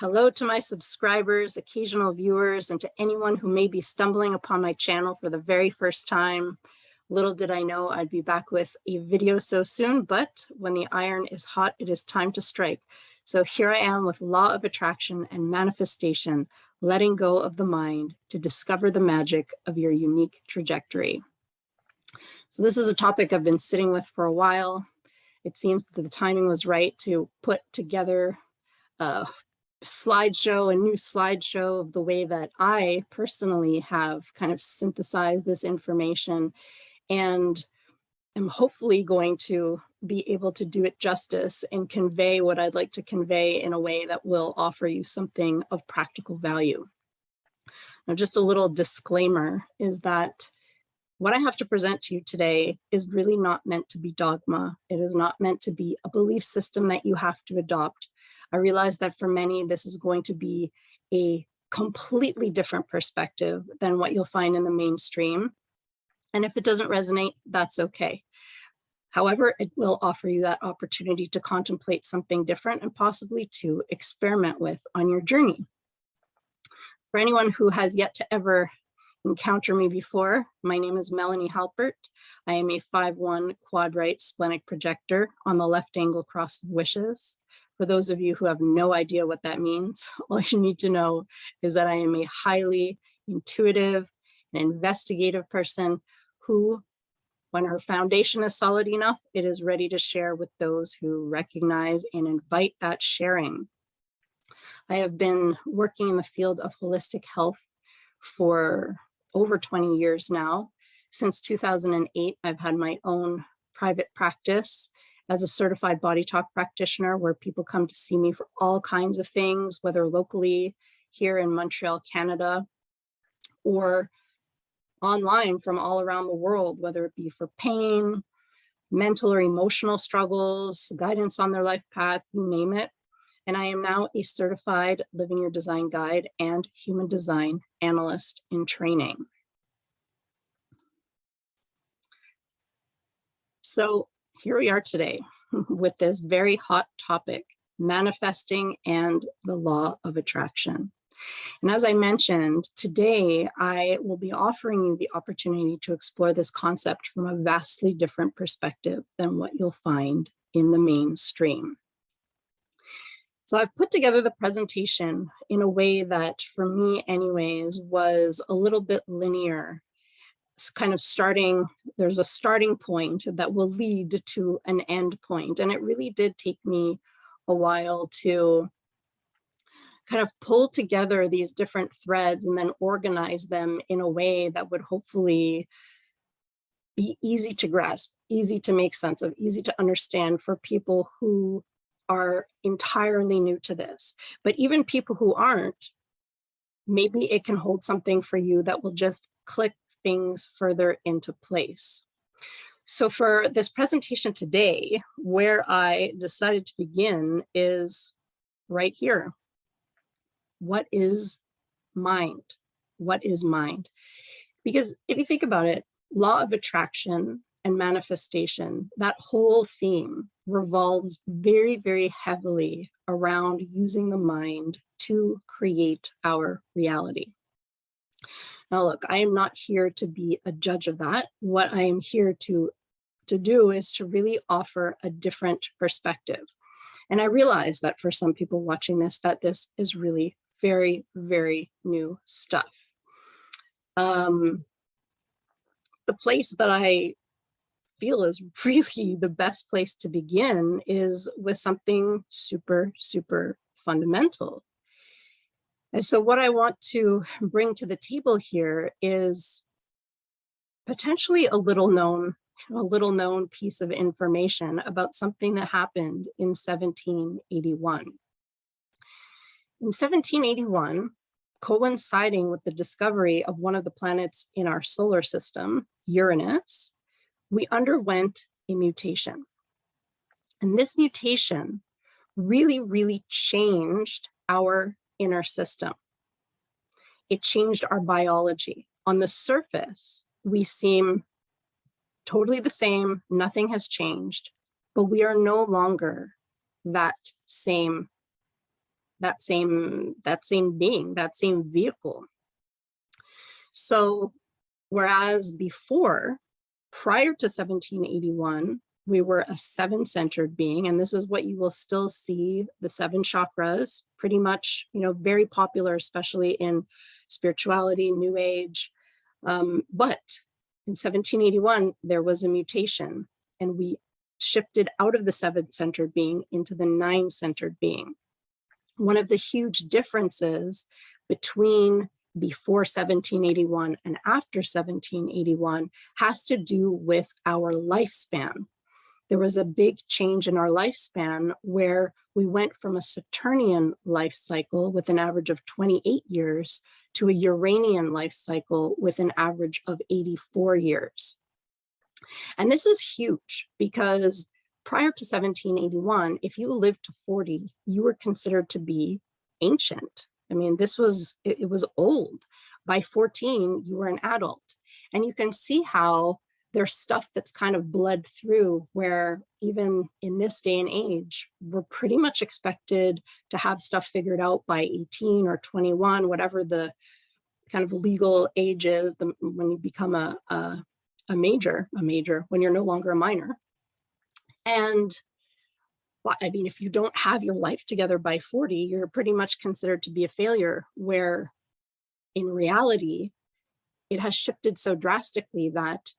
Hello to my subscribers, occasional viewers, and to anyone who may be stumbling upon my channel for the very first time. Little did I know I'd be back with a video so soon, but when the iron is hot, it is time to strike. So here I am with Law of Attraction and Manifestation, letting go of the mind to discover the magic of your unique trajectory. So this is a topic I've been sitting with for a while. It seems that the timing was right to put together a slideshow, a new slideshow of the way that I personally have kind of synthesized this information, and am hopefully going to be able to do it justice and convey what I'd like to convey in a way that will offer you something of practical value. Now, just a little disclaimer is that what I have to present to you today is really not meant to be dogma. It is not meant to be a belief system that you have to adopt. I realize that for many, this is going to be a completely different perspective than what you'll find in the mainstream. And if it doesn't resonate, that's okay. However, it will offer you that opportunity to contemplate something different and possibly to experiment with on your journey. For anyone who has yet to ever encounter me before, my name is Melanie Halpert. I am a 5-1 quad right splenic projector on the left angle cross of wishes. For those of you who have no idea what that means, all you need to know is that I am a highly intuitive and investigative person who, when her foundation is solid enough, it is ready to share with those who recognize and invite that sharing. I have been working in the field of holistic health for over 20 years now. Since 2008, I've had my own private practice as a certified body talk practitioner, where people come to see me for all kinds of things, whether locally here in Montreal, Canada, or online from all around the world, whether it be for pain, mental or emotional struggles, guidance on their life path, you name it. And I am now a certified Living Your Design guide and human design analyst in training. So here we are today with this very hot topic, manifesting and the law of attraction. And as I mentioned, today I will be offering you the opportunity to explore this concept from a vastly different perspective than what you'll find in the mainstream. So I've put together the presentation in a way that, for me anyways, was a little bit linear. It's kind of starting, there's a starting point that will lead to an end point. And it really did take me a while to kind of pull together these different threads and then organize them in a way that would hopefully be easy to grasp, easy to make sense of, easy to understand for people who are entirely new to this. But even people who aren't, maybe it can hold something for you that will just click things further into place. So for this presentation today, where I decided to begin is right here. What is mind? What is mind? Because if you think about it, law of attraction and manifestation, that whole theme revolves very, very heavily around using the mind to create our reality. Now, look, I am not here to be a judge of that. What I am here to do is to really offer a different perspective. And I realize that for some people watching this, that this is really very, very new stuff. The place that I feel is really the best place to begin is with something super, super fundamental. And so what I want to bring to the table here is potentially a little known piece of information about something that happened in 1781. In 1781, coinciding with the discovery of one of the planets in our solar system, Uranus, we underwent a mutation. And this mutation really, really changed our inner system. It changed our biology. On the surface, we seem totally the same, nothing has changed, but we are no longer that same that same being, that same vehicle. So whereas before, prior to 1781, we were a seven-centered being, and this is what you will still see, the seven chakras, pretty much, very popular, especially in spirituality, New Age. But in 1781, there was a mutation, and we shifted out of the seven-centered being into the nine-centered being. One of the huge differences between before 1781 and after 1781 has to do with our lifespan. There was a big change in our lifespan where we went from a Saturnian life cycle with an average of 28 years to a Uranian life cycle with an average of 84 years. And this is huge because prior to 1781, if you lived to 40, you were considered to be ancient. I mean, it was old. By 14, you were an adult. And you can see how there's stuff that's kind of bled through where even in this day and age, we're pretty much expected to have stuff figured out by 18 or 21, whatever the kind of legal age is when you become a major, when you're no longer a minor. And I mean, if you don't have your life together by 40, you're pretty much considered to be a failure, where in reality, it has shifted so drastically that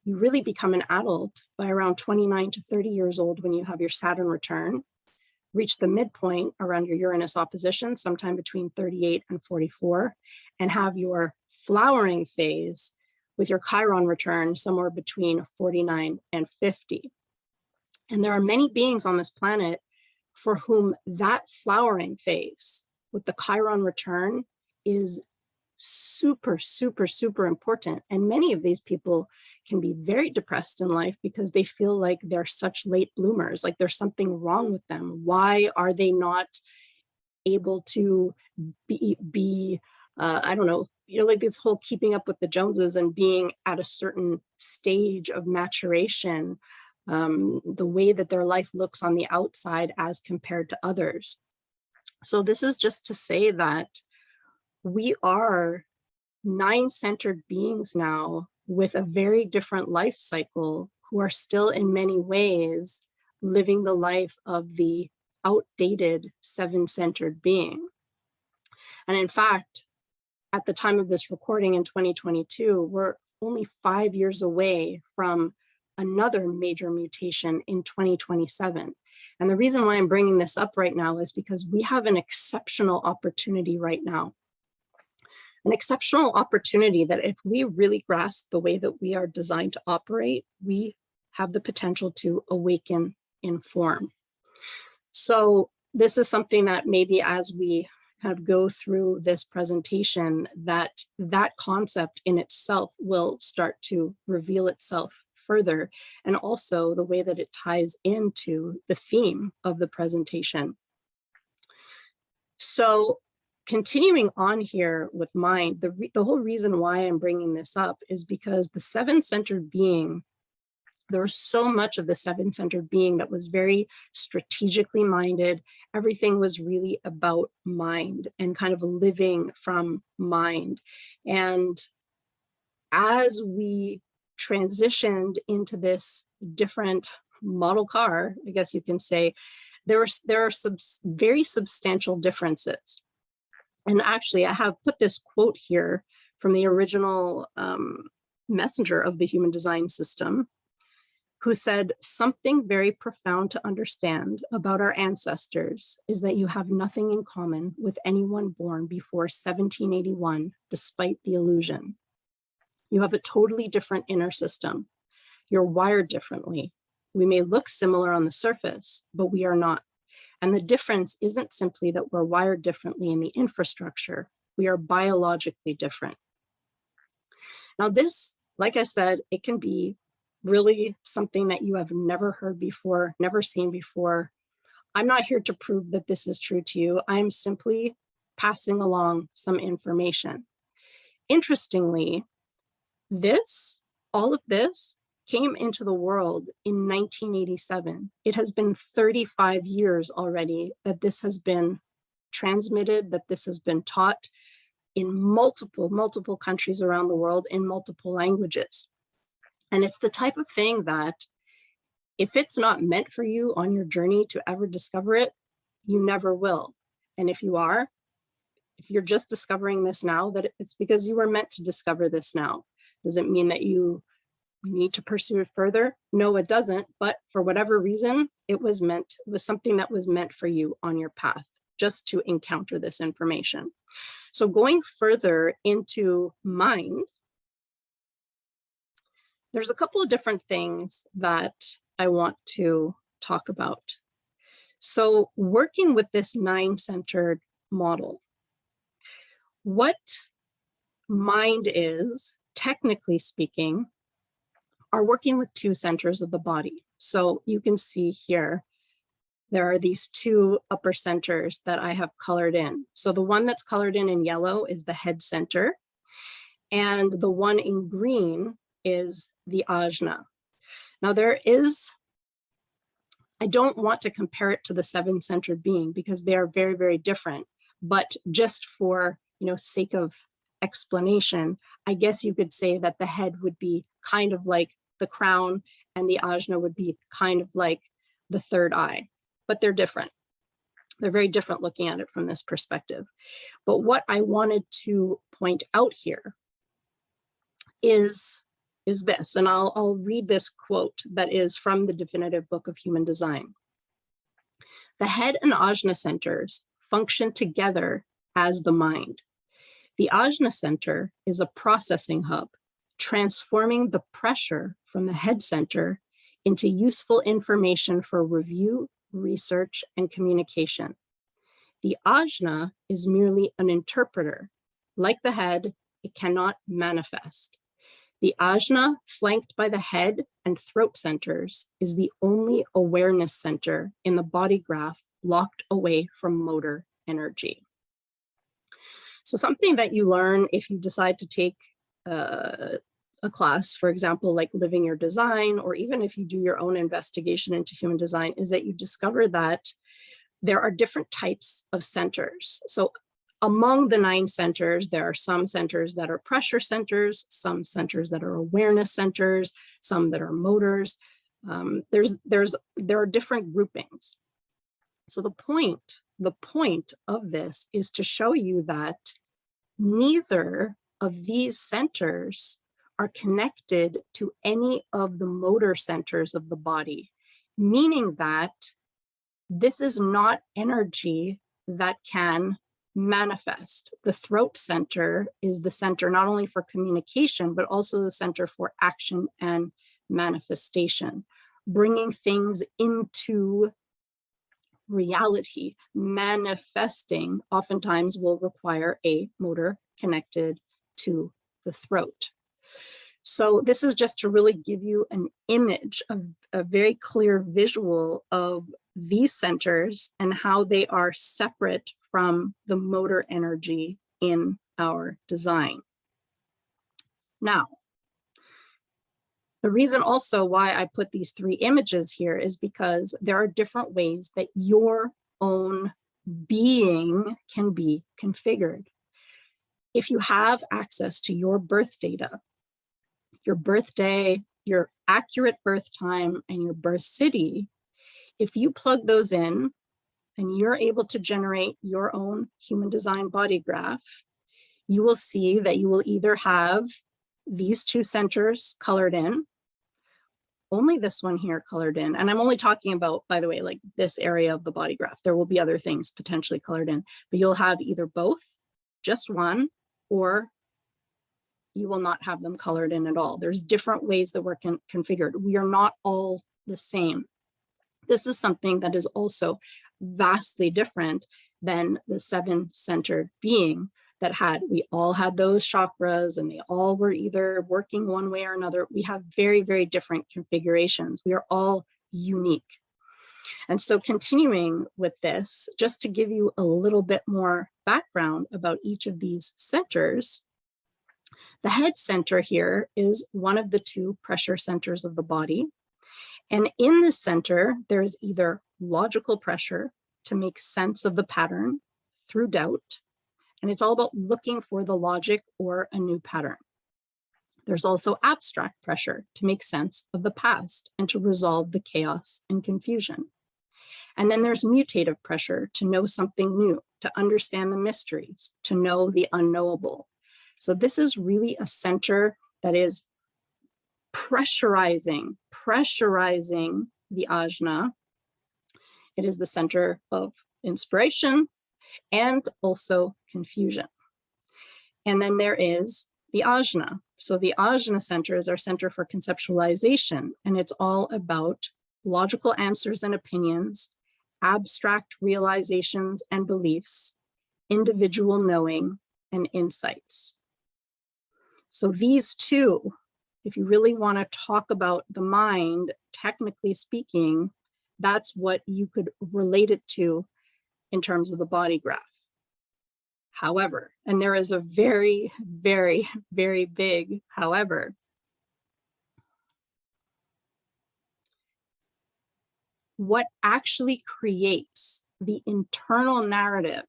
you really become an adult by around 29 to 30 years old when you have your Saturn return, reach the midpoint around your Uranus opposition, sometime between 38 and 44, and have your flowering phase with your Chiron return somewhere between 49 and 50. And there are many beings on this planet for whom that flowering phase with the Chiron return is super, super, super important. And many of these people can be very depressed in life because they feel like they're such late bloomers, like there's something wrong with them. Why are they not able to be I don't know, like this whole keeping up with the Joneses and being at a certain stage of maturation, the way that their life looks on the outside as compared to others. So this is just to say that we are nine-centered beings now with a very different life cycle, who are still in many ways living the life of the outdated seven-centered being. And in fact, at the time of this recording in 2022, we're only 5 years away from another major mutation in 2027. And the reason why I'm bringing this up right now is because we have an exceptional opportunity right now. An exceptional opportunity that if we really grasp the way that we are designed to operate, we have the potential to awaken in form. So this is something that maybe as we kind of go through this presentation, that concept in itself will start to reveal itself further, and also the way that it ties into the theme of the presentation. So continuing on here with mind, the whole reason why I'm bringing this up is because the seven-centered being, there was so much of the seven-centered being that was very strategically minded. Everything was really about mind and kind of living from mind. And as we transitioned into this different model car, I guess you can say, there are some very substantial differences. And actually, I have put this quote here from the original messenger of the human design system, who said, "Something very profound to understand about our ancestors is that you have nothing in common with anyone born before 1781, despite the illusion. You have a totally different inner system. You're wired differently. We may look similar on the surface, but we are not. And the difference isn't simply that we're wired differently in the infrastructure. We are biologically different." Now this, like I said, it can be really something that you have never heard before, never seen before. I'm not here to prove that this is true to you. I'm simply passing along some information. Interestingly, all of this came into the world in 1987. It has been 35 years already that this has been transmitted, that this has been taught in multiple countries around the world in multiple languages. And it's the type of thing that if it's not meant for you on your journey to ever discover it, you never will. And if you're just discovering this now, that it's because you were meant to discover this now. Does it mean that you need to pursue it further? No, it doesn't. But for whatever reason, it was something that was meant for you on your path, just to encounter this information. So going further into mind, there's a couple of different things that I want to talk about. So working with this 9-centered model, what mind is, technically speaking, are working with 2 centers of the body. So you can see here, there are these 2 upper centers that I have colored in. So the one that's colored in yellow is the head center, and the one in green is the ajna. Now I don't want to compare it to the 7-centered being because they are very, very different, but just for sake of explanation, I guess you could say that the head would be kind of like the crown and the ajna would be kind of like the third eye, but they're different. They're very different looking at it from this perspective. But what I wanted to point out here is this, and I'll read this quote that is from the definitive book of Human Design. The head and ajna centers function together as the mind. The ajna center is a processing hub, transforming the pressure from the head center into useful information for review, research, and communication. The ajna is merely an interpreter. Like the head, it cannot manifest. The ajna, flanked by the head and throat centers, is the only awareness center in the body graph locked away from motor energy. So something that you learn if you decide to take a class, for example, like Living Your Design, or even if you do your own investigation into human design, is that you discover that there are different types of centers. So among the 9 centers, there are some centers that are pressure centers, some centers that are awareness centers, some that are motors. There are different groupings. So the point of this is to show you that neither of these centers are connected to any of the motor centers of the body, meaning that this is not energy that can manifest. The throat center is the center not only for communication, but also the center for action and manifestation, bringing things into reality. Manifesting oftentimes will require a motor connected to the throat. So this is just to really give you an image of a very clear visual of these centers and how they are separate from the motor energy in our design. Now, the reason also why I put these 3 images here is because there are different ways that your own being can be configured. If you have access to your birth data, your birthday, your accurate birth time, and your birth city, if you plug those in and you're able to generate your own Human Design BodyGraph, you will see that you will either have these 2 centers colored in, only this one here colored in, and I'm only talking about, by the way, like this area of the body graph. There will be other things potentially colored in, but you'll have either both, just one, or you will not have them colored in at all. There's different ways that we're configured. We are not all the same. This is something that is also vastly different than the 7-centered being that we all had those chakras and they all were either working one way or another. We have very, very different configurations. We are all unique. And so continuing with this, just to give you a little bit more background about each of these centers, the head center here is one of the 2 pressure centers of the body. And in this center, there is either logical pressure to make sense of the pattern through doubt, and it's all about looking for the logic or a new pattern. There's also abstract pressure to make sense of the past and to resolve the chaos and confusion. And then there's mutative pressure to know something new, to understand the mysteries, to know the unknowable. So this is really a center that is pressurizing the ajna. It is the center of inspiration and also confusion. And then there is the ajna. So the ajna center is our center for conceptualization, and it's all about logical answers and opinions, abstract realizations and beliefs, individual knowing, and insights. So these two, if you really want to talk about the mind, technically speaking, that's what you could relate it to in terms of the body graph. However, and there is a very, very, very big however, what actually creates the internal narrative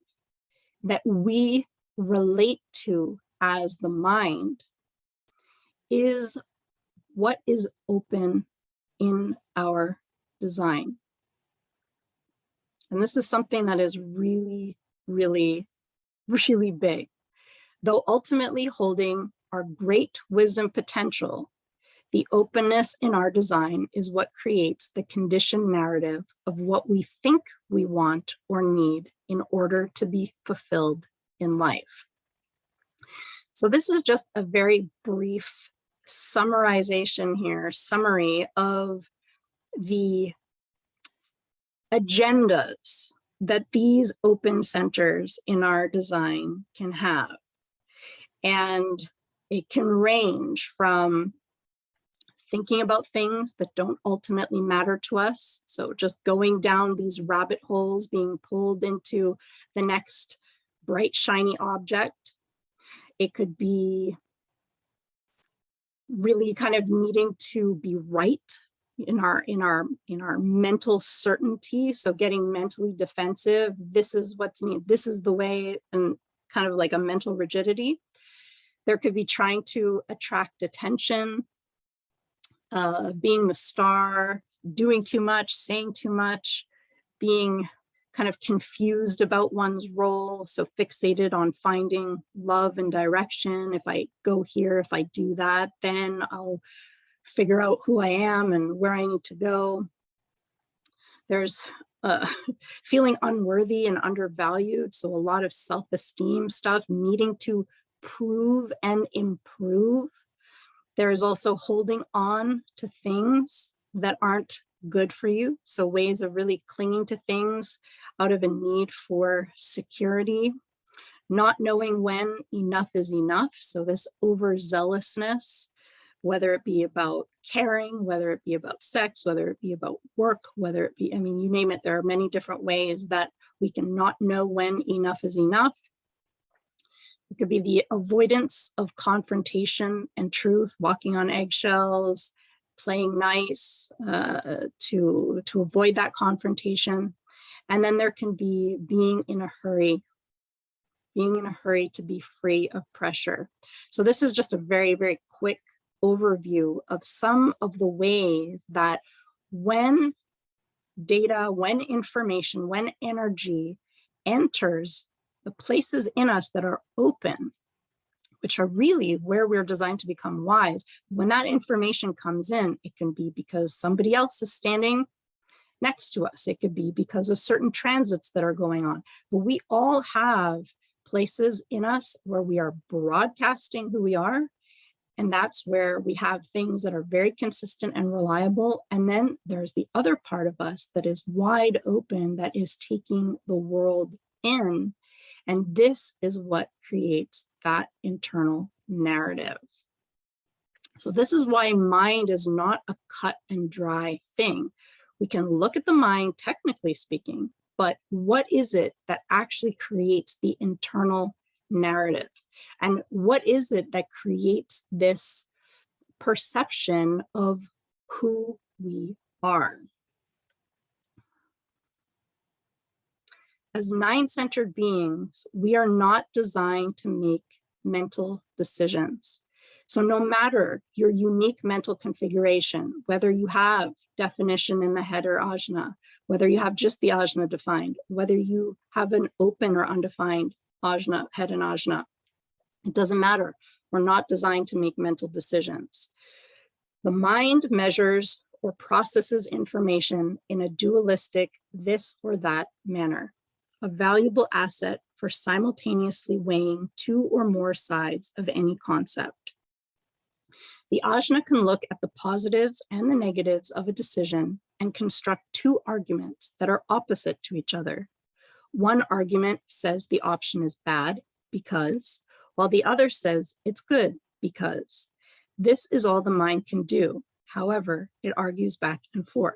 that we relate to as the mind is what is open in our design. And this is something that is really, really, really big. Though ultimately holding our great wisdom potential, the openness in our design is what creates the conditioned narrative of what we think we want or need in order to be fulfilled in life. So this is just a very brief summarization here, summary of the agendas that these open centers in our design can have. And it can range from thinking about things that don't ultimately matter to us. So just going down these rabbit holes, being pulled into the next bright, shiny object. It could be really kind of needing to be right in our mental certainty. So getting mentally defensive, this is what's needed, this is the way, and kind of like a mental rigidity. There could be trying to attract attention, being the star, doing too much, saying too much, being kind of confused about one's role, so fixated on finding love and direction. If I go here, if I do that, then I'll figure out who I am and where I need to go. There's feeling unworthy and undervalued, so a lot of self-esteem stuff, needing to prove and improve. There is also holding on to things that aren't good for you. So ways of really clinging to things out of a need for security, not knowing when enough is enough. So this overzealousness, whether it be about caring, whether it be about sex, whether it be about work, whether it be, I mean, you name it, there are many different ways that we can not know when enough is enough. It could be the avoidance of confrontation and truth, walking on eggshells, playing nice to avoid that confrontation. And then there can be being in a hurry to be free of pressure. So this is just a very, very quick overview of some of the ways that when data, when information, when energy enters the places in us that are open, which are really where we're designed to become wise, when that information comes in, it can be because somebody else is standing next to us. It could be because of certain transits that are going on. But we all have places in us where we are broadcasting who we are. And that's where we have things that are very consistent and reliable. And then there's the other part of us that is wide open, that is taking the world in. And this is what creates that internal narrative. So this is why mind is not a cut and dry thing. We can look at the mind, technically speaking, but what is it that actually creates the internal narrative? And what is it that creates this perception of who we are? As nine-centered beings, we are not designed to make mental decisions. So no matter your unique mental configuration, whether you have definition in the head or ajna, whether you have just the ajna defined, whether you have an open or undefined ajna, head and ajna, it doesn't matter. We're not designed to make mental decisions. The mind measures or processes information in a dualistic this or that manner, a valuable asset for simultaneously weighing two or more sides of any concept. The ajna can look at the positives and the negatives of a decision and construct two arguments that are opposite to each other. One argument says the option is bad because, while the other says it's good because. This is all the mind can do. However, it argues back and forth.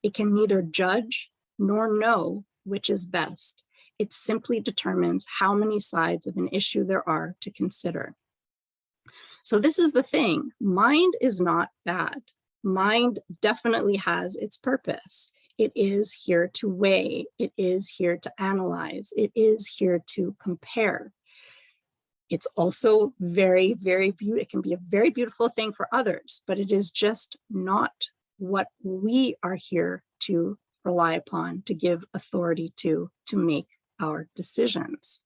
It can neither judge nor know which is best. It simply determines how many sides of an issue there are to consider. So this is the thing. Mind is not bad. Mind definitely has its purpose. It is here to weigh. It is here to analyze. It is here to compare. It's also very, very beautiful. It can be a very beautiful thing for others, but it is just not what we are here to rely upon, to give authority to make our decisions.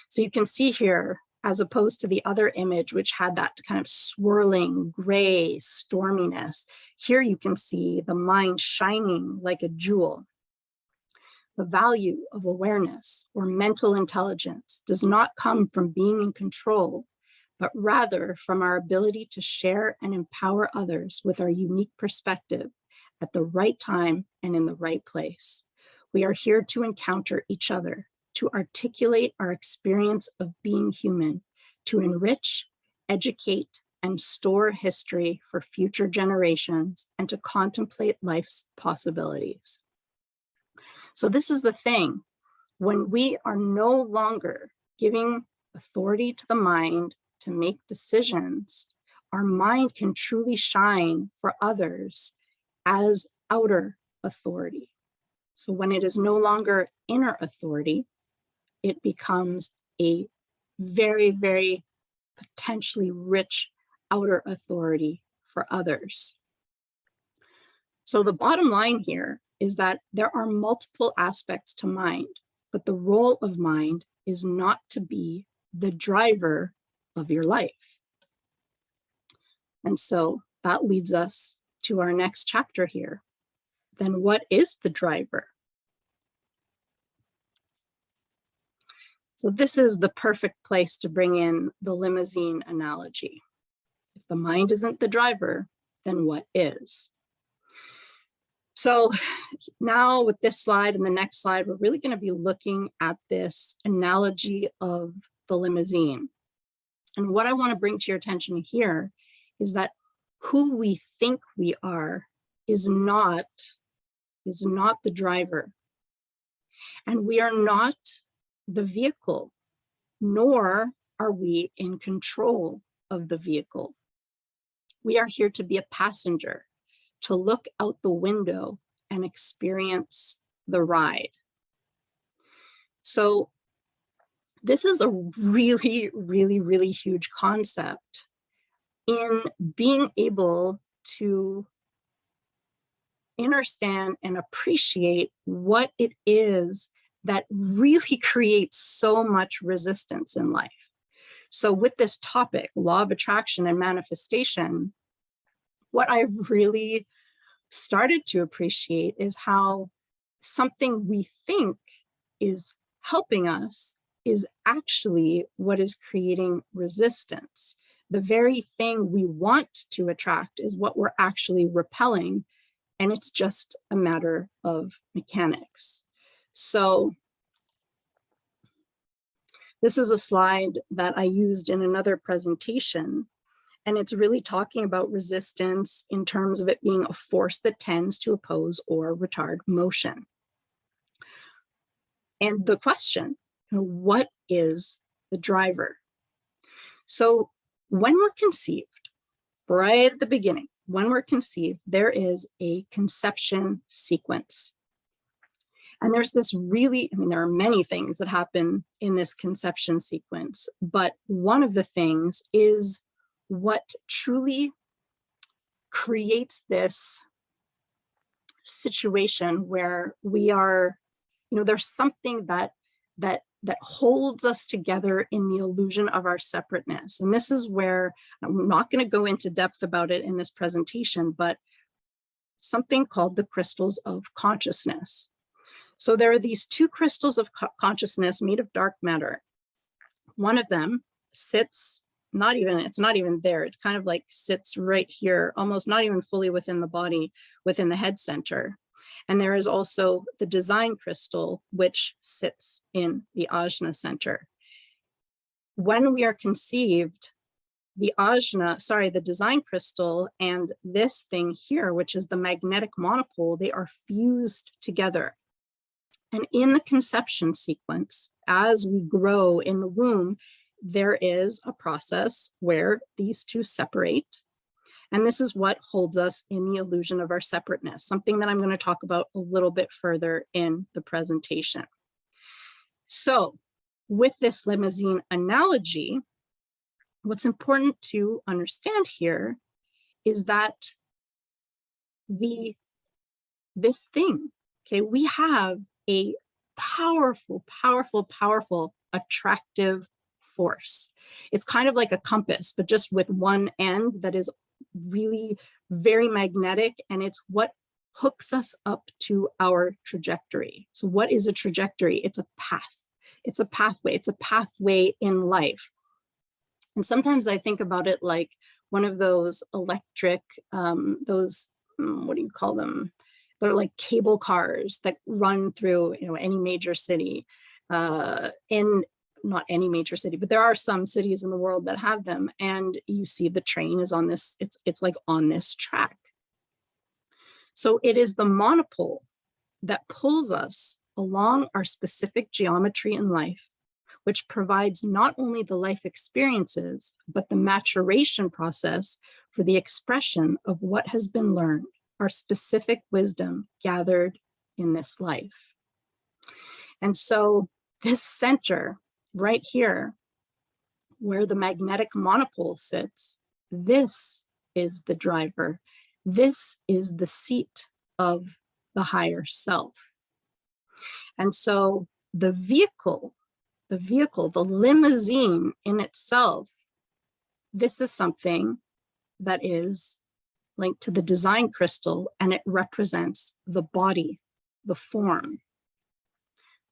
So you can see here, as opposed to the other image, which had that kind of swirling gray storminess, here you can see the mind shining like a jewel. The value of awareness or mental intelligence does not come from being in control, but rather from our ability to share and empower others with our unique perspective at the right time and in the right place. We are here to encounter each other, to articulate our experience of being human, to enrich, educate, and store history for future generations, and to contemplate life's possibilities. So this is the thing. When we are no longer giving authority to the mind to make decisions, our mind can truly shine for others as outer authority. So when it is no longer inner authority, it becomes a very, very potentially rich outer authority for others. So the bottom line here is that there are multiple aspects to mind, but the role of mind is not to be the driver of your life. And so that leads us to our next chapter here. Then what is the driver? So this is the perfect place to bring in the limousine analogy. If the mind isn't the driver, then what is? So now with this slide and the next slide, we're really going to be looking at this analogy of the limousine. And what I want to bring to your attention here is that who we think we are is not the driver. And we are not the vehicle, nor are we in control of the vehicle. We are here to be a passenger, to look out the window and experience the ride. So this is a really, really, really huge concept in being able to understand and appreciate what it is that really creates so much resistance in life. So with this topic, law of attraction and manifestation, what I really started to appreciate is how something we think is helping us is actually what is creating resistance. The very thing we want to attract is what we're actually repelling, and it's just a matter of mechanics. So this is a slide that I used in another presentation, and it's really talking about resistance in terms of it being a force that tends to oppose or retard motion. And the question, what is the driver? So when we're conceived, right at the beginning, when we're conceived, there is a conception sequence. And there's this really, I mean, there are many things that happen in this conception sequence, but one of the things is what truly creates this situation where we are, there's something that holds us together in the illusion of our separateness. And this is where I'm not going to go into depth about it in this presentation, but something called the crystals of consciousness. So there are these two crystals of consciousness made of dark matter. One of them sits it's not even there. It's kind of like sits right here, almost not even fully within the body, within the head center. And there is also the design crystal, which sits in the ajna center. When we are conceived, the design crystal and this thing here, which is the magnetic monopole, they are fused together. And in the conception sequence, as we grow in the womb, there is a process where these two separate. And this is what holds us in the illusion of our separateness, something that I'm going to talk about a little bit further in the presentation. So with this limousine analogy, what's important to understand here is that this thing, okay, we have a powerful, powerful, powerful attractive force. It's kind of like a compass, but just with one end that is really very magnetic, and it's what hooks us up to our trajectory. So what is a trajectory? It's a path. It's a pathway. It's a pathway in life. And sometimes I think about it like one of those electric, what do you call them? They're like cable cars that run through, any major city. Not any major city, but there are some cities in the world that have them. And you see the train is on this, it's like on this track. So it is the monopole that pulls us along our specific geometry in life, which provides not only the life experiences, but the maturation process for the expression of what has been learned, our specific wisdom gathered in this life. And so this center right here, where the magnetic monopole sits, this is the driver. This is the seat of the higher self. And so the vehicle, the limousine in itself, this is something that is linked to the design crystal, and it represents the body, the form.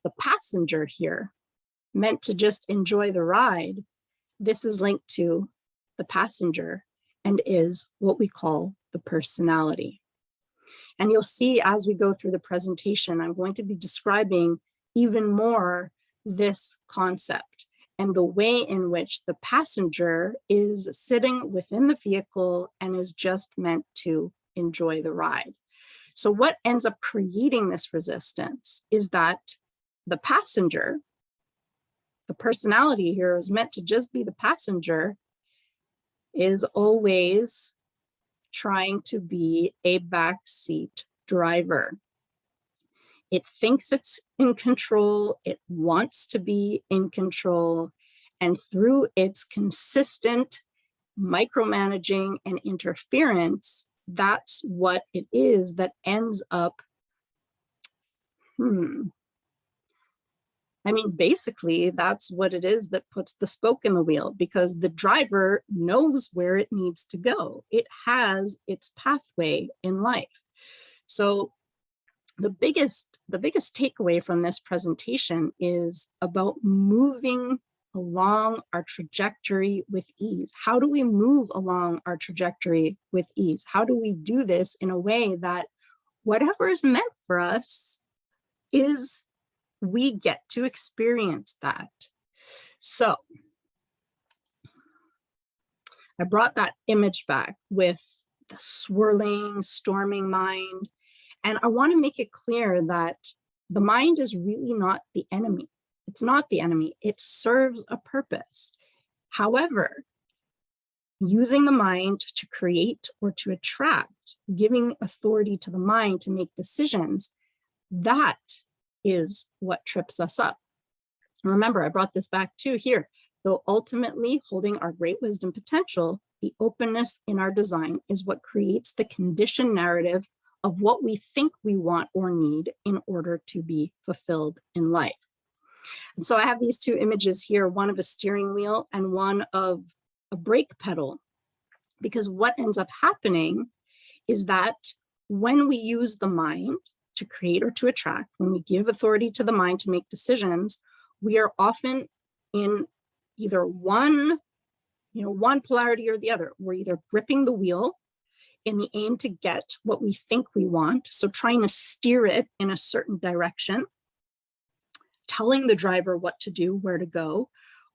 The passenger here, meant to just enjoy the ride, this is linked to the passenger and is what we call the personality. And you'll see as we go through the presentation, I'm going to be describing even more this concept and the way in which the passenger is sitting within the vehicle and is just meant to enjoy the ride. So what ends up creating this resistance is that the passenger, the personality here is meant to just be the passenger, is always trying to be a backseat driver. It thinks it's in control, it wants to be in control, and through its consistent micromanaging and interference, that's what it is that ends up basically, that's what it is that puts the spoke in the wheel, because the driver knows where it needs to go. It has its pathway in life. So the biggest takeaway from this presentation is about moving along our trajectory with ease. How do we move along our trajectory with ease? How do we do this in a way that whatever is meant for us is we get to experience that? So I brought that image back with the swirling, storming mind. And I want to make it clear that the mind is really not the enemy. It's not the enemy. It serves a purpose. However, using the mind to create or to attract, giving authority to the mind to make decisions, that is what trips us up. Remember, I brought this back too here. Though ultimately holding our great wisdom potential, the openness in our design is what creates the conditioned narrative of what we think we want or need in order to be fulfilled in life. And so I have these two images here, one of a steering wheel and one of a brake pedal, because what ends up happening is that when we use the mind to create or to attract, when we give authority to the mind to make decisions, we are often in either one polarity or the other. We're either gripping the wheel in the aim to get what we think we want, so trying to steer it in a certain direction, telling the driver what to do, where to go,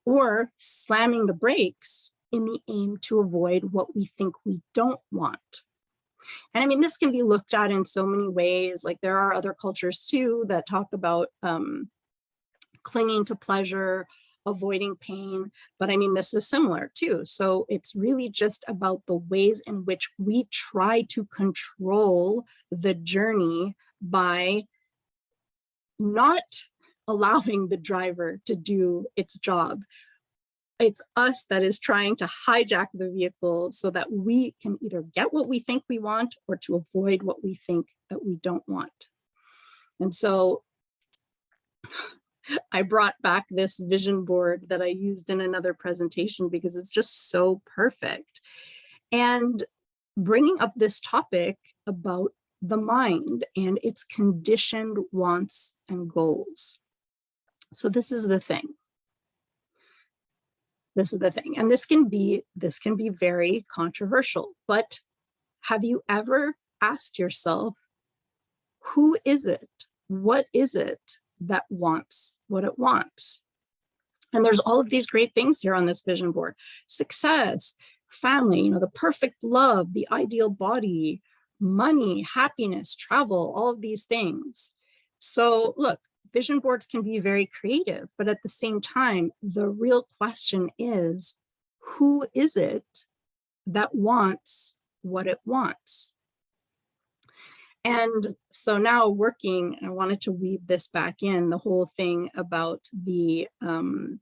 or slamming the brakes in the aim to avoid what we think we don't want. And I mean, this can be looked at in so many ways. Like there are other cultures too that talk about clinging to pleasure, avoiding pain, but I mean, this is similar too. So it's really just about the ways in which we try to control the journey by not allowing the driver to do its job. It's us that is trying to hijack the vehicle so that we can either get what we think we want or to avoid what we think that we don't want. And so I brought back this vision board that I used in another presentation because it's just so perfect. And bringing up this topic about the mind and its conditioned wants and goals. So this is the thing. This is the thing. And this can be very controversial, but have you ever asked yourself, who is it? What is it that wants what it wants? And there's all of these great things here on this vision board: success, family, the perfect love, the ideal body, money, happiness, travel, all of these things. So look, vision boards can be very creative, but at the same time, the real question is, who is it that wants what it wants? And so now I wanted to weave this back in, the whole thing about the, when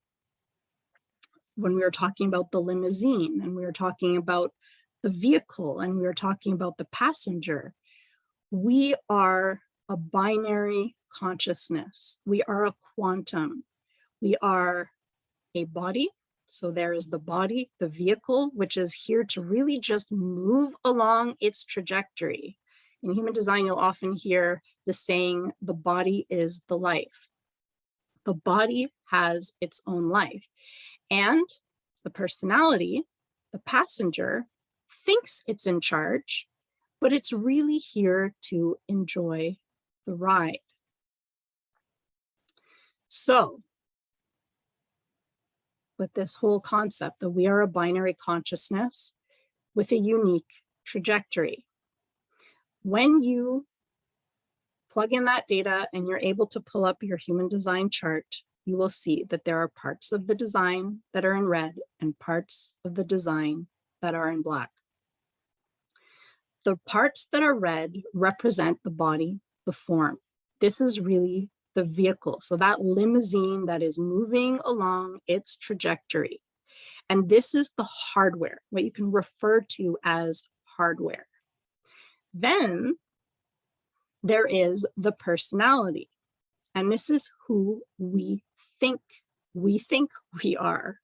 we were talking about the limousine and we were talking about the vehicle and we were talking about the passenger, we are a binary consciousness. We are a quantum. We are a body. So there is the body, the vehicle, which is here to really just move along its trajectory. In human design, you'll often hear the saying, the body is the life. The body has its own life. And the personality, the passenger, thinks it's in charge, but it's really here to enjoy the ride. So, with this whole concept that we are a binary consciousness with a unique trajectory, when you plug in that data and you're able to pull up your human design chart, you will see that there are parts of the design that are in red and parts of the design that are in black. The parts that are red represent the body, the form. This is really the vehicle. So that limousine that is moving along its trajectory. And this is the hardware, what you can refer to as hardware. Then there is the personality, and this is who we think we are.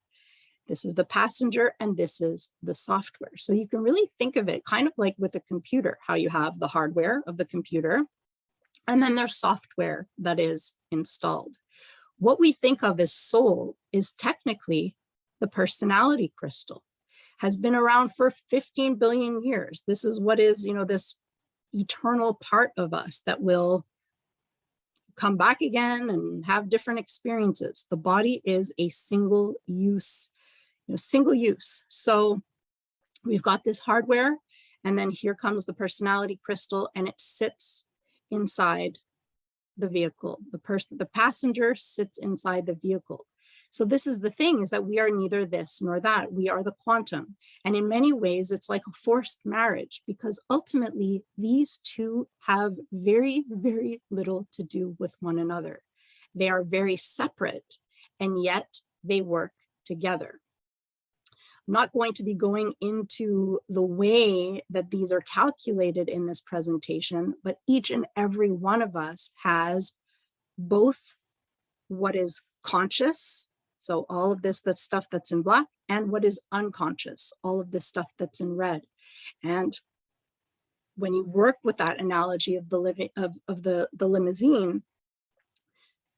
This is the passenger and this is the software. So you can really think of it kind of like with a computer, how you have the hardware of the computer, and then there's software that is installed. What we think of as soul is technically the personality crystal. Has been around for 15 billion years. This is what is, this eternal part of us that will come back again and have different experiences. The body is a single use. So we've got this hardware, and then here comes the personality crystal, and it sits inside the vehicle. The passenger sits inside the vehicle. So this is the thing, is that we are neither this nor that. We are the quantum. And in many ways, it's like a forced marriage, because ultimately these two have very, very little to do with one another. They are very separate, and yet they work together. I'm not going to be going into the way that these are calculated in this presentation, but each and every one of us has both what is conscious, so all of this, that stuff that's in black, and what is unconscious, all of this stuff that's in red. And when you work with that analogy of the limousine,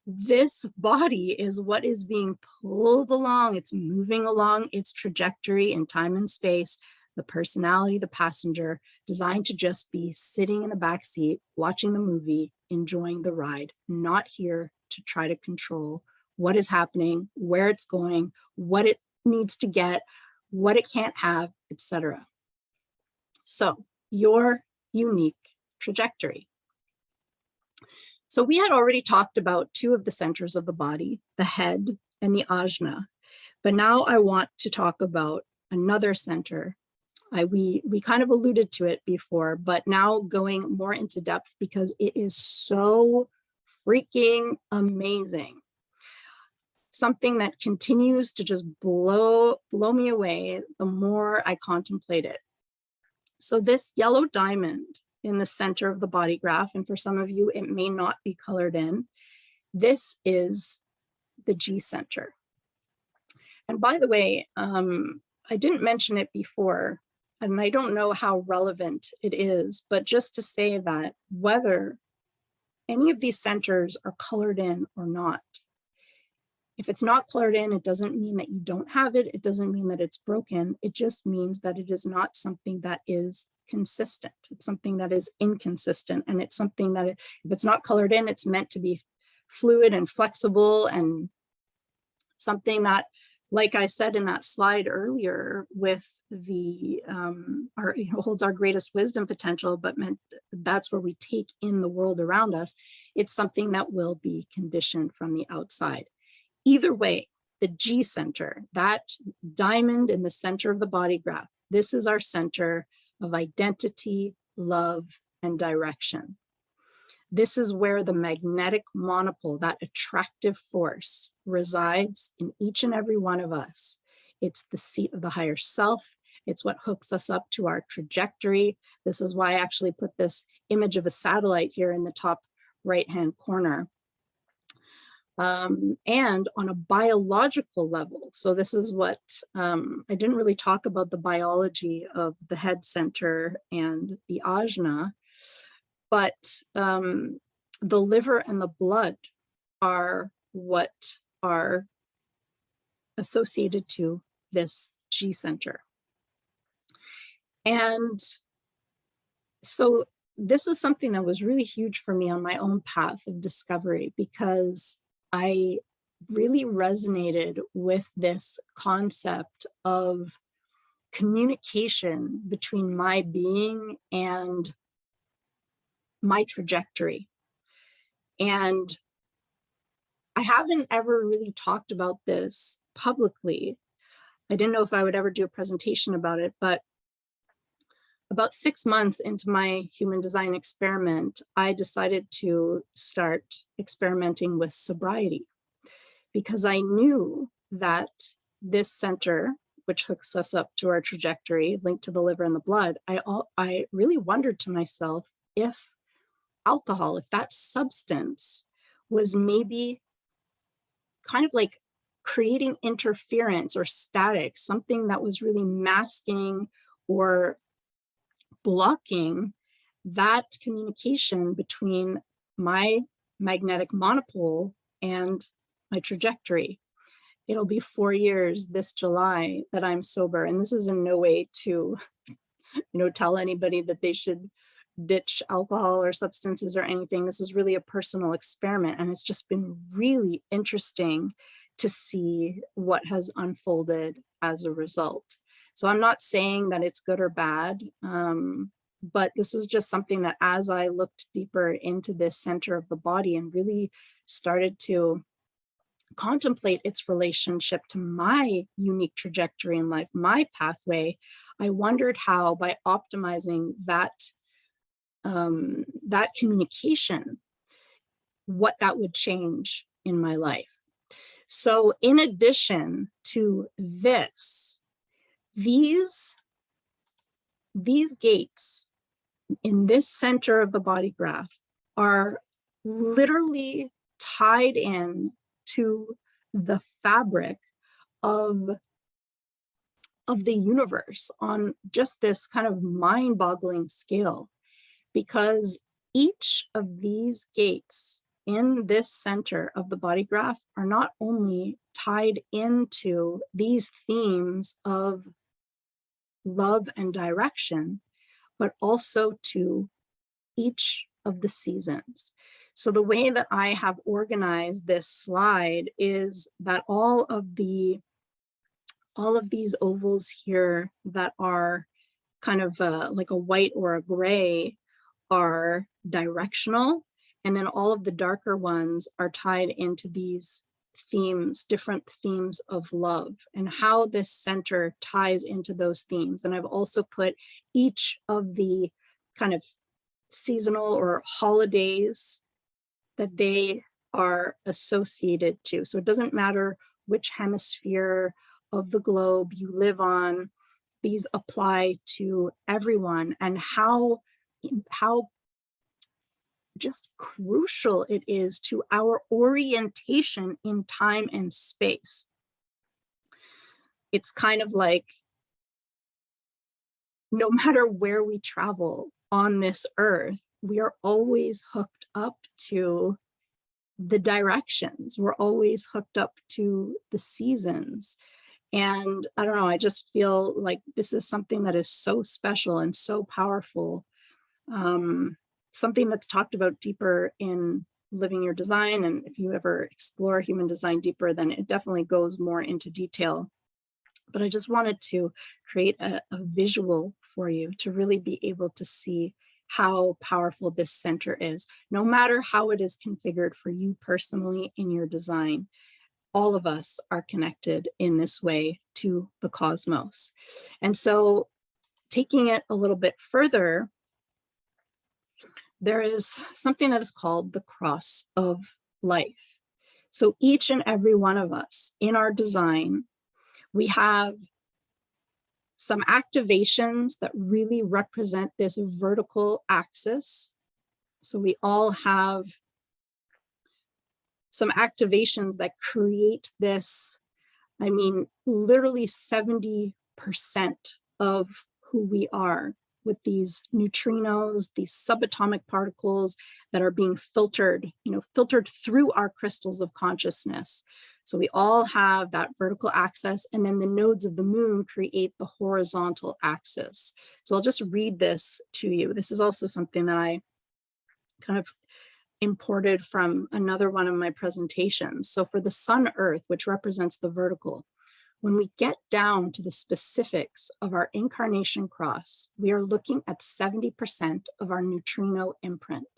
this body is what is being pulled along. It's moving along its trajectory in time and space. The personality, the passenger, designed to just be sitting in a back seat, watching the movie, enjoying the ride, not here to try to control what is happening, where it's going, what it needs to get, what it can't have, etc. So your unique trajectory. So we had already talked about two of the centers of the body, the head and the ajna, but now I want to talk about another center. We kind of alluded to it before, but now going more into depth because it is so freaking amazing. Something that continues to just blow me away the more I contemplate it. So this yellow diamond in the center of the body graph, and for some of you, it may not be colored in, this is the G center. And by the way, I didn't mention it before, and I don't know how relevant it is, but just to say that whether any of these centers are colored in or not, if it's not colored in, it doesn't mean that you don't have it. It doesn't mean that it's broken. It just means that it is not something that is consistent. It's something that is inconsistent. And it's something that if it's not colored in, it's meant to be fluid and flexible, and something that, like I said in that slide earlier, with the holds our greatest wisdom potential, but that's where we take in the world around us. It's something that will be conditioned from the outside. Either way, the G center, that diamond in the center of the body graph, this is our center of identity, love, and direction. This is where the magnetic monopole, that attractive force, resides in each and every one of us. It's the seat of the higher self. It's what hooks us up to our trajectory. This is why I actually put this image of a satellite here in the top right-hand corner. And on a biological level, so this is what, I didn't really talk about the biology of the head center and the ajna, but the liver and the blood are what are associated to this G center. And so this was something that was really huge for me on my own path of discovery, because I really resonated with this concept of communication between my being and my trajectory. And I haven't ever really talked about this publicly. I didn't know if I would ever do a presentation about it, but about 6 months into my human design experiment, I decided to start experimenting with sobriety, because I knew that this center, which hooks us up to our trajectory, linked to the liver and the blood, I really wondered to myself if alcohol, if that substance was maybe kind of like creating interference or static, something that was really masking or blocking that communication between my magnetic monopole and my trajectory. It'll be 4 years this July that I'm sober, and this is in no way to, tell anybody that they should ditch alcohol or substances or anything. This is really a personal experiment, and it's just been really interesting to see what has unfolded as a result. So I'm not saying that it's good or bad, but this was just something that, as I looked deeper into this center of the body and really started to contemplate its relationship to my unique trajectory in life, my pathway, I wondered how by optimizing that communication, what that would change in my life. So in addition to this, these gates in this center of the body graph are literally tied in to the fabric of the universe on just this kind of mind-boggling scale, because each of these gates in this center of the body graph are not only tied into these themes of love and direction, but also to each of the seasons. So the way that I have organized this slide is that all of these ovals here that are kind of like a white or a gray are directional, and then all of the darker ones are tied into these themes, different themes of love, and how this center ties into those themes. And I've also put each of the kind of seasonal or holidays that they are associated to. So it doesn't matter which hemisphere of the globe you live on, these apply to everyone, and how just crucial it is to our orientation in time and space. It's kind of like no matter where we travel on this earth, we are always hooked up to the directions. We're always hooked up to the seasons. And I don't know, I just feel like this is something that is so special and so powerful. Something that's talked about deeper in Living Your Design. And if you ever explore human design deeper, then it definitely goes more into detail. But I just wanted to create a visual for you to really be able to see how powerful this center is. No matter how it is configured for you personally in your design, all of us are connected in this way to the cosmos. And so taking it a little bit further, there is something that is called the cross of life. So each and every one of us in our design, we have some activations that really represent this vertical axis. So we all have some activations that create this, I mean, literally 70% of who we are, with these neutrinos, these subatomic particles that are being filtered, filtered through our crystals of consciousness. So we all have that vertical axis, and then the nodes of the moon create the horizontal axis. So I'll just read this to you. This is also something that I kind of imported from another one of my presentations. So for the Sun Earth, which represents the vertical, when we get down to the specifics of our incarnation cross, we are looking at 70% of our neutrino imprint.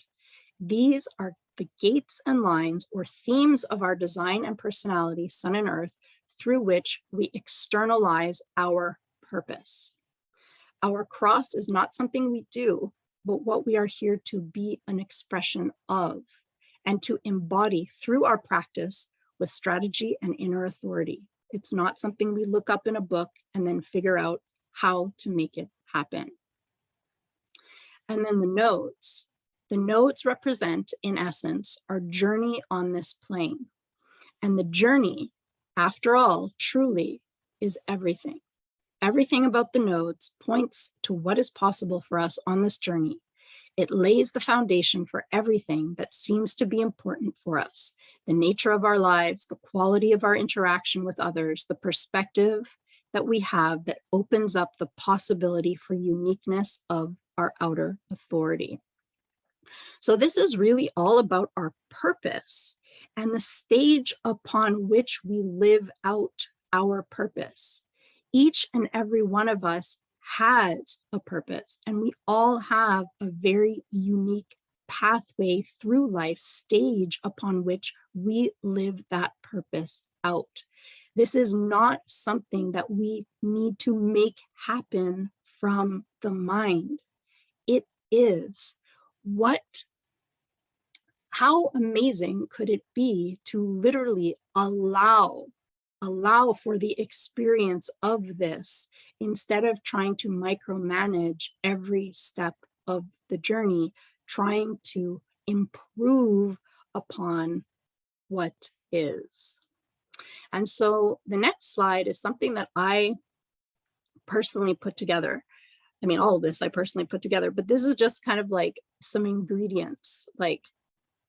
These are the gates and lines or themes of our design and personality, Sun and Earth, through which we externalize our purpose. Our cross is not something we do, but what we are here to be an expression of and to embody through our practice with strategy and inner authority. It's not something we look up in a book and then figure out how to make it happen. And then the nodes. The nodes represent, in essence, our journey on this plane. And the journey, after all, truly is everything. Everything about the nodes points to what is possible for us on this journey. It lays the foundation for everything that seems to be important for us: the nature of our lives, the quality of our interaction with others, the perspective that we have that opens up the possibility for uniqueness of our outer authority. So this is really all about our purpose and the stage upon which we live out our purpose. Each and every one of us has a purpose, and we all have a very unique pathway through life, stage upon which we live that purpose out. This is not something that we need to make happen from the mind. It is. How amazing could it be to literally allow for the experience of this instead of trying to micromanage every step of the journey, trying to improve upon what is. And so the next slide is something that I personally put together. I mean, all of this I personally put together, but this is just kind of like some ingredients, like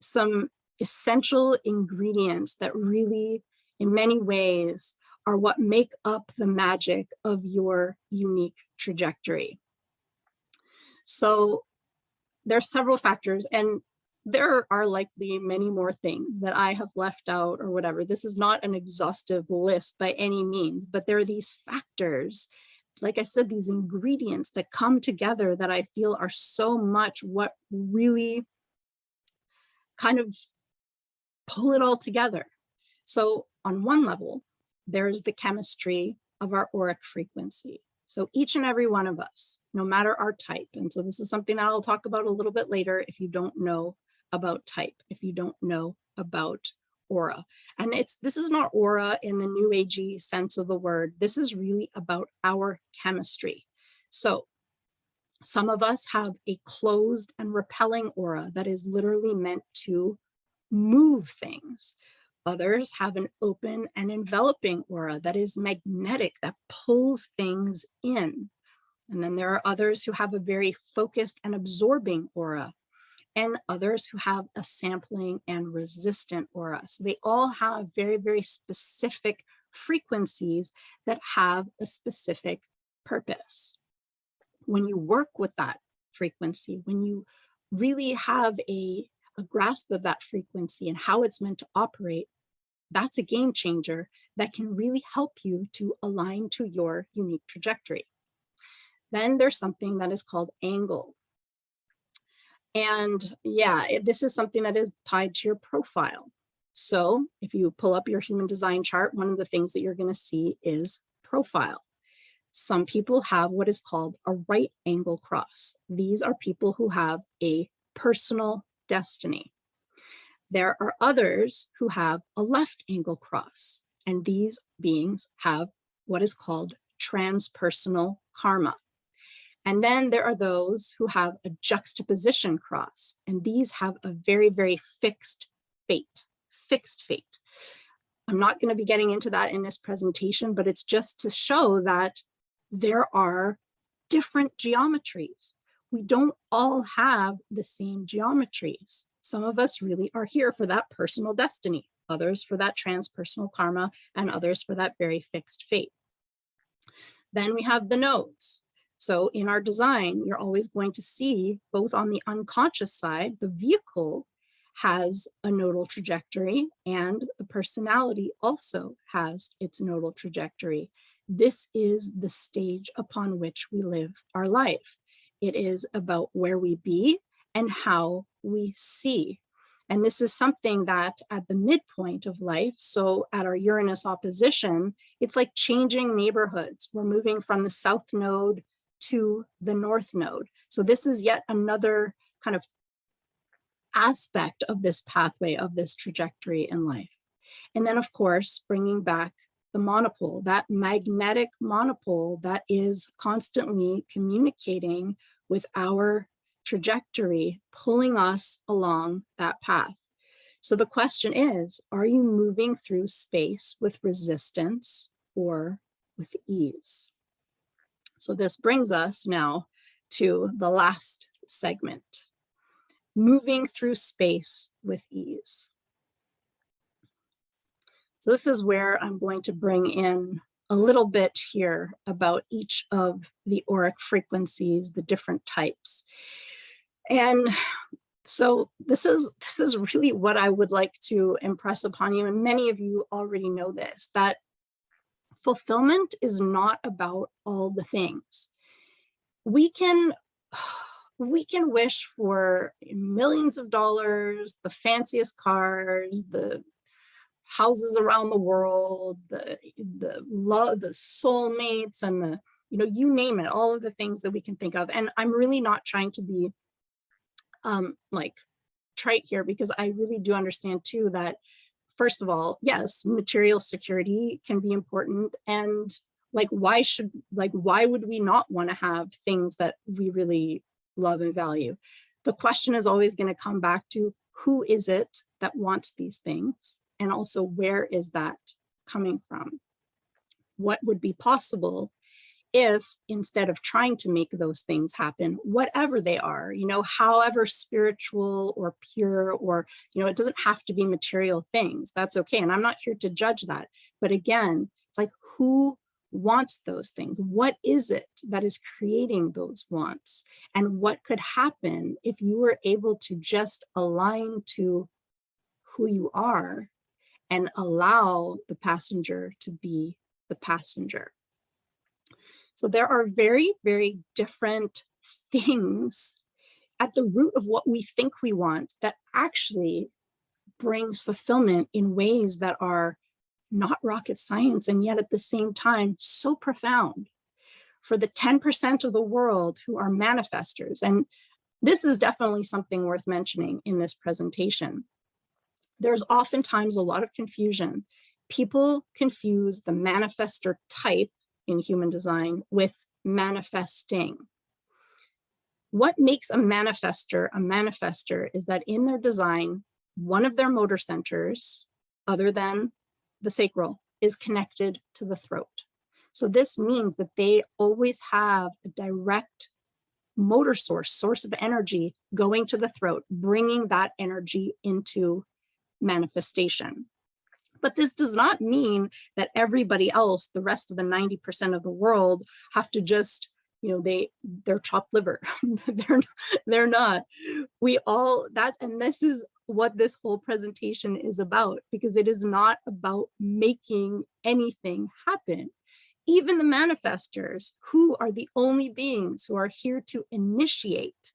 some essential ingredients that really, in many ways, are what make up the magic of your unique trajectory. So there are several factors, and there are likely many more things that I have left out or whatever. This is not an exhaustive list by any means, but there are these factors, like I said, these ingredients that come together that I feel are so much what really kind of pull it all together. So on one level, there's the chemistry of our auric frequency. So each and every one of us, no matter our type, and so this is something that I'll talk about a little bit later if you don't know about type, if you don't know about aura. And this is not aura in the new agey sense of the word. This is really about our chemistry. So some of us have a closed and repelling aura that is literally meant to move things. Others have an open and enveloping aura that is magnetic, that pulls things in. And then there are others who have a very focused and absorbing aura, and others who have a sampling and resistant aura. So they all have very, very specific frequencies that have a specific purpose. When you work with that frequency, when you really have a grasp of that frequency and how it's meant to operate, that's a game changer that can really help you to align to your unique trajectory. Then there's something that is called angle. And yeah, this is something that is tied to your profile. So if you pull up your human design chart, one of the things that you're going to see is profile. Some people have what is called a right angle cross. These are people who have a personal destiny. There are others who have a left angle cross, and these beings have what is called transpersonal karma. And then there are those who have a juxtaposition cross, and these have a very, very fixed fate. I'm not going to be getting into that in this presentation, but it's just to show that there are different geometries. We don't all have the same geometries. Some of us really are here for that personal destiny, others for that transpersonal karma, and others for that very fixed fate. Then we have the nodes. So in our design, you're always going to see both on the unconscious side, the vehicle has a nodal trajectory and the personality also has its nodal trajectory. This is the stage upon which we live our life. It is about where we be and how we see. And this is something that at the midpoint of life, so at our Uranus opposition, it's like changing neighborhoods. We're moving from the south node to the north node. So this is yet another kind of aspect of this pathway, of this trajectory in life. And then, of course, bringing back the monopole, that magnetic monopole that is constantly communicating with our trajectory, pulling us along that path. So the question is, are you moving through space with resistance or with ease? So this brings us now to the last segment, moving through space with ease. So this is where I'm going to bring in a little bit here about each of the auric frequencies, the different types. And so this is really what I would like to impress upon you. And many of you already know this, that fulfillment is not about all the things. We can we can wish for millions of dollars, the fanciest cars, the houses around the world, the love, the soulmates, and the, you name it, all of the things that we can think of. And I'm really not trying to be like trite here, because I really do understand too that, first of all, yes, material security can be important. And why would we not want to have things that we really love and value? The question is always going to come back to, who is it that wants these things? And also, where is that coming from? What would be possible if, instead of trying to make those things happen, whatever they are, however spiritual or pure, or, it doesn't have to be material things, that's okay. And I'm not here to judge that. But again, it's like, who wants those things? What is it that is creating those wants? And what could happen if you were able to just align to who you are and allow the passenger to be the passenger? So there are very, very different things at the root of what we think we want that actually brings fulfillment in ways that are not rocket science, and yet at the same time so profound. For the 10% of the world who are manifestors, and this is definitely something worth mentioning in this presentation, there's oftentimes a lot of confusion. People confuse the manifestor type in human design with manifesting. What makes a manifestor is that in their design, one of their motor centers, other than the sacral, is connected to the throat. So this means that they always have a direct motor source of energy going to the throat, bringing that energy into manifestation. But this does not mean that everybody else, the rest of the 90% of the world, have to just, they're chopped liver. they're not. And this is what this whole presentation is about, because it is not about making anything happen. Even the manifestors, who are the only beings who are here to initiate,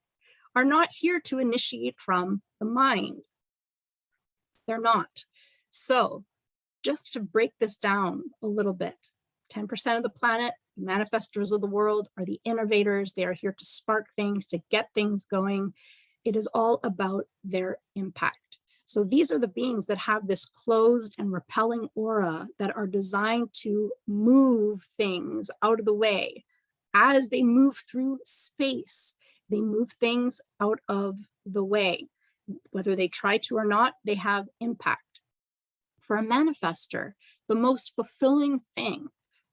are not here to initiate from the mind. They're not. So just to break this down a little bit, 10% of the planet, the manifestors of the world, are the innovators. They are here to spark things, to get things going. It is all about their impact. So these are the beings that have this closed and repelling aura that are designed to move things out of the way. As they move through space, they move things out of the way. Whether they try to or not, they have impact. For a manifestor, the most fulfilling thing,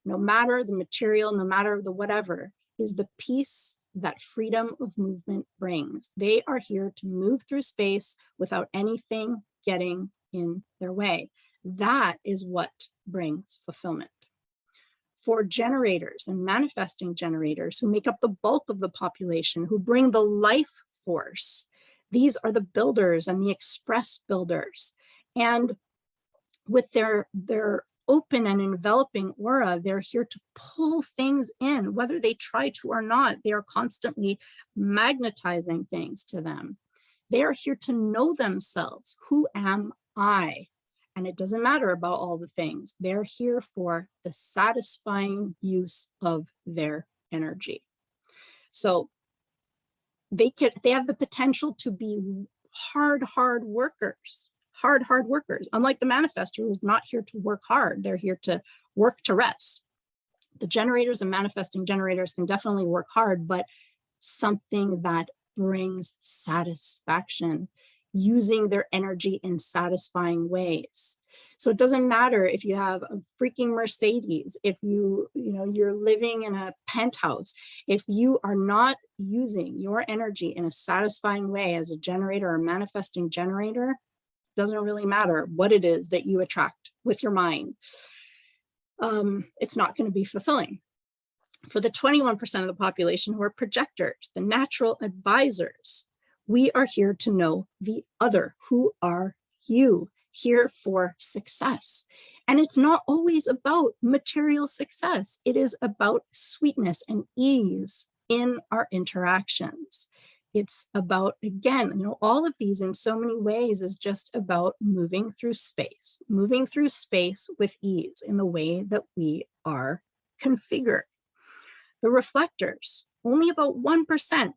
no matter the material, no matter the whatever, is the peace that freedom of movement brings. They are here to move through space without anything getting in their way. That is what brings fulfillment. For generators and manifesting generators, who make up the bulk of the population, who bring the life force, these are the builders and the express builders. And with their open and enveloping aura, they're here to pull things in, whether they try to or not. They are constantly magnetizing things to them. They are here to know themselves. Who am I? And it doesn't matter about all the things. They're here for the satisfying use of their energy. So they have the potential to be hard workers. Hard workers, unlike the manifestor, who's not here to work hard. They're here to work to rest. The generators and manifesting generators can definitely work hard, but something that brings satisfaction, using their energy in satisfying ways. So it doesn't matter if you have a freaking Mercedes, if you're living in a penthouse, if you are not using your energy in a satisfying way as a generator or manifesting generator, doesn't really matter what it is that you attract with your mind. It's not going to be fulfilling. For the 21% of the population who are projectors, the natural advisors, we are here to know the other. Who are you? Here for success. And it's not always about material success. It is about sweetness and ease in our interactions. It's about, again, all of these in so many ways is just about moving through space with ease in the way that we are configured. The reflectors, only about 1%,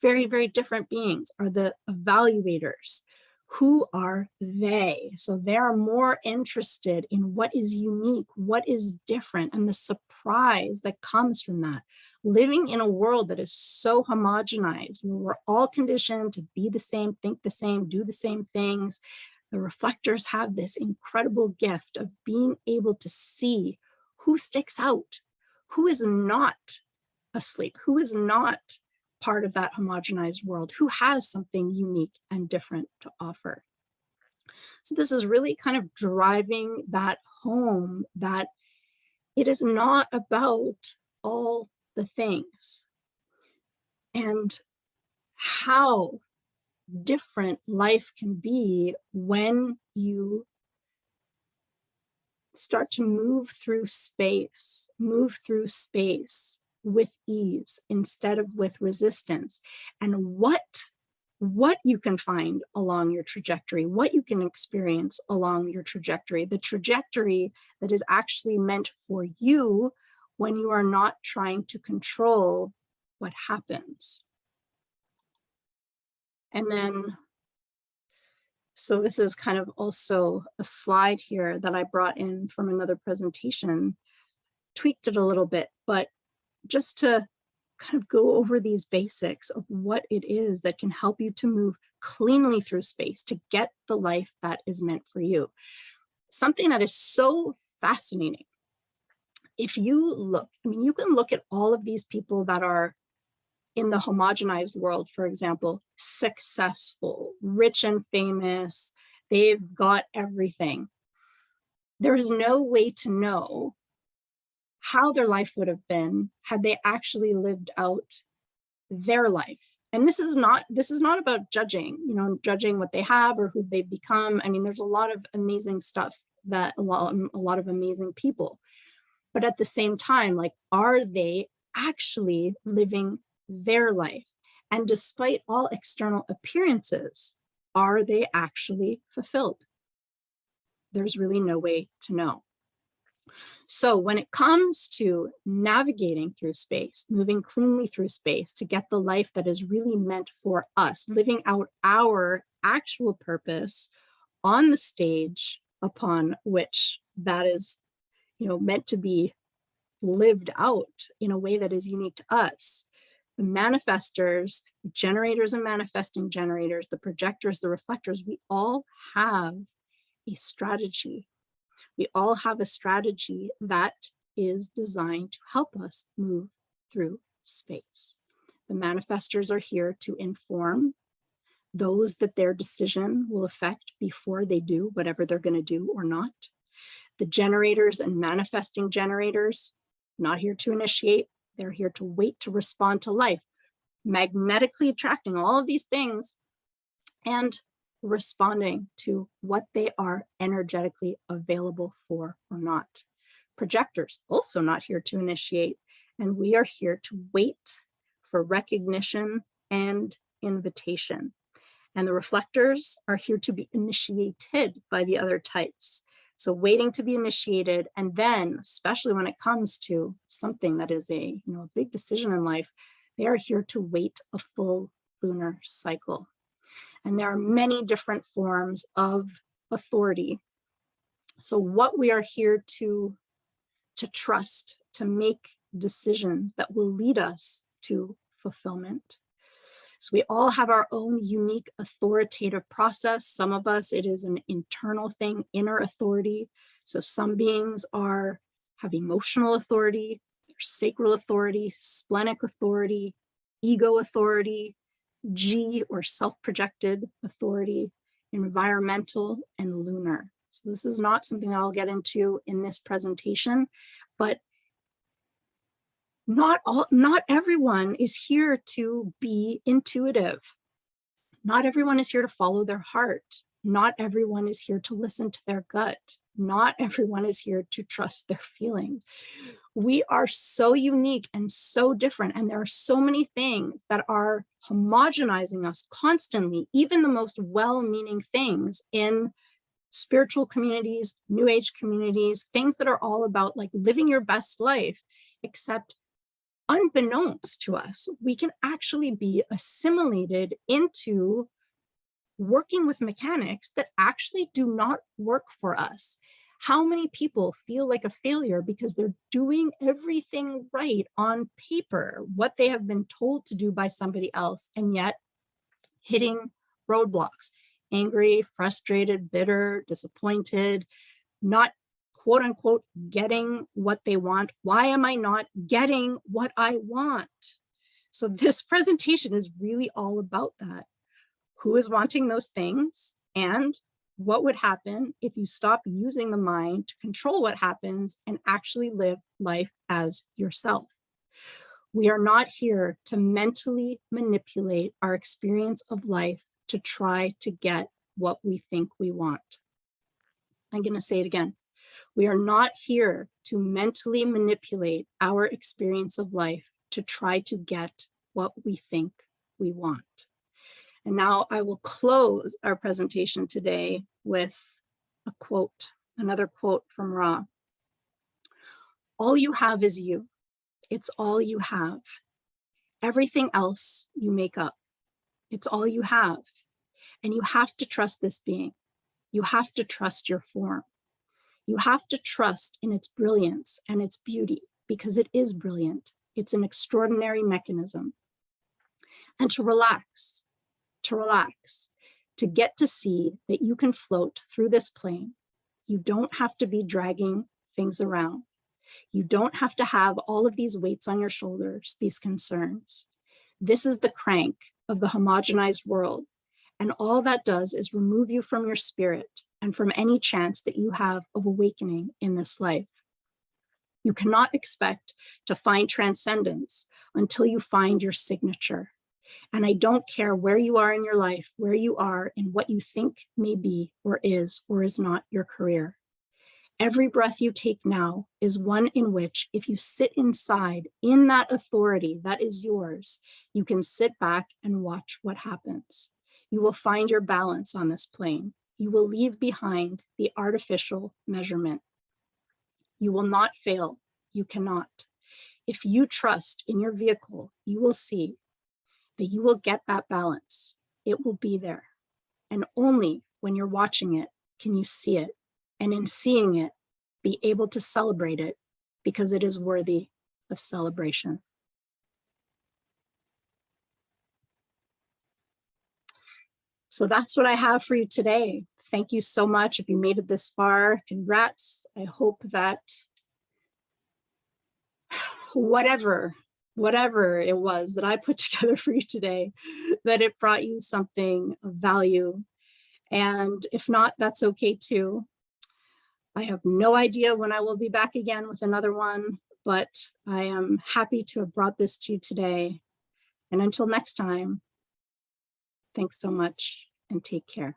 very, very different beings, are the evaluators. Who are they? So they're more interested in what is unique, what is different, and the surprise that comes from that. Living in a world that is so homogenized, where we're all conditioned to be the same, think the same, do the same things, the reflectors have this incredible gift of being able to see who sticks out, who is not asleep, who is not part of that homogenized world, who has something unique and different to offer. So this is really kind of driving that home, that it is not about all the things, and how different life can be when you start to move through space with ease instead of with resistance, and what you can find along your trajectory, what you can experience along your trajectory, the trajectory that is actually meant for you when you are not trying to control what happens. And then, so this is kind of also a slide here that I brought in from another presentation, tweaked it a little bit, but just to kind of go over these basics of what it is that can help you to move cleanly through space to get the life that is meant for you. Something that is so fascinating. If you look, you can look at all of these people that are in the homogenized world, for example, successful, rich and famous, they've got everything. There is no way to know how their life would have been had they actually lived out their life. And this is not about judging, judging what they have or who they've become. There's a lot of amazing stuff, that a lot of amazing people. But at the same time, are they actually living their life? And despite all external appearances, are they actually fulfilled? There's really no way to know. So when it comes to navigating through space, moving cleanly through space to get the life that is really meant for us, living out our actual purpose on the stage upon which that is, meant to be lived out in a way that is unique to us. The manifestors, the generators and manifesting generators, the projectors, the reflectors, we all have a strategy. We all have a strategy that is designed to help us move through space. The manifestors are here to inform those that their decision will affect before they do whatever they're going to do or not. The generators and manifesting generators, not here to initiate, they're here to wait to respond to life, magnetically attracting all of these things and responding to what they are energetically available for or not. Projectors, also not here to initiate, and we are here to wait for recognition and invitation. And the reflectors are here to be initiated by the other types. So waiting to be initiated, and then, especially when it comes to something that is a big decision in life, they are here to wait a full lunar cycle. And there are many different forms of authority. So what we are here to trust, to make decisions that will lead us to fulfillment. So we all have our own unique authoritative process. Some of us, it is an internal thing, inner authority. So some beings have emotional authority, sacral authority, splenic authority, ego authority, G or self-projected authority, environmental, and lunar. So this is not something that I'll get into in this presentation, but not everyone is here to be intuitive. Not everyone is here to follow their heart. Not everyone is here to listen to their gut. Not everyone is here to trust their feelings. We are so unique and so different, and there are so many things that are homogenizing us constantly, even the most well-meaning things in spiritual communities, new age communities, things that are all about like living your best life, except unbeknownst to us, we can actually be assimilated into working with mechanics that actually do not work for us. How many people feel like a failure because they're doing everything right on paper, what they have been told to do by somebody else, and yet hitting roadblocks, angry, frustrated, bitter, disappointed, not quote unquote getting what they want. Why am I not getting what I want? So this presentation is really all about that. Who is wanting those things, and what would happen if you stop using the mind to control what happens and actually live life as yourself. We are not here to mentally manipulate our experience of life to try to get what we think we want. I'm going to say it again. We are not here to mentally manipulate our experience of life to try to get what we think we want. And now I will close our presentation today with a quote, another quote from Ra. All you have is you. It's all you have. Everything else you make up. It's all you have. And you have to trust this being. You have to trust your form. You have to trust in its brilliance and its beauty, because it is brilliant. It's an extraordinary mechanism. And to relax, to get to see that you can float through this plane. You don't have to be dragging things around. You don't have to have all of these weights on your shoulders, these concerns. This is the crank of the homogenized world. And all that does is remove you from your spirit and from any chance that you have of awakening in this life. You cannot expect to find transcendence until you find your signature. And I don't care where you are in your life, where you are in what you think may be or is not your career. Every breath you take now is one in which, if you sit inside in that authority that is yours, you can sit back and watch what happens. You will find your balance on this plane. You will leave behind the artificial measurement. You will not fail. You cannot. If you trust in your vehicle, you will see that you will get that balance. It will be there. And only when you're watching it can you see it. And in seeing it, be able to celebrate it, because it is worthy of celebration. So that's what I have for you today. Thank you so much. If you made it this far, congrats. I hope that whatever it was that I put together for you today, that it brought you something of value. And if not, that's okay too. I have no idea when I will be back again with another one, but I am happy to have brought this to you today. And until next time, thanks so much and take care.